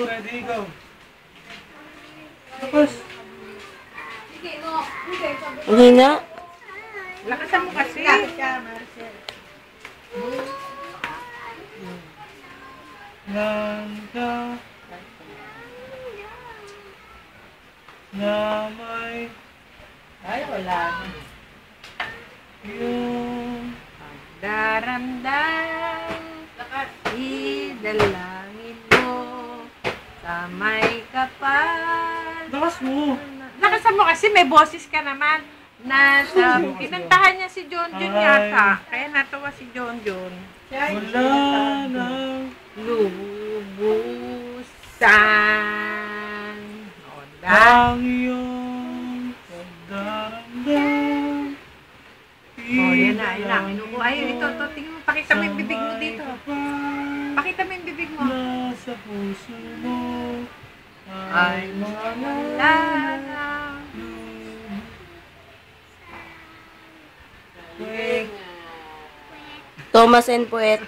ready, go. Tapos. Ang hina. Lakasan mo kasi. Langka na may Ay, wala na. yung Daramdam, idalangin mo sa may kapal. lakas mo. Lakasan mo kasi may boses ka naman. Kinantahan niya si John John yata. Kaya natuwa si John John. Wala nang Lubusan. ang iyong pagdaramdam. Yan na. Ay, ito. Tingnan mo. Pakita mo yung bibig mo dito. Pakita mo yung bibig mo. Nasa puso mo Ay, mga Thomas and Poet.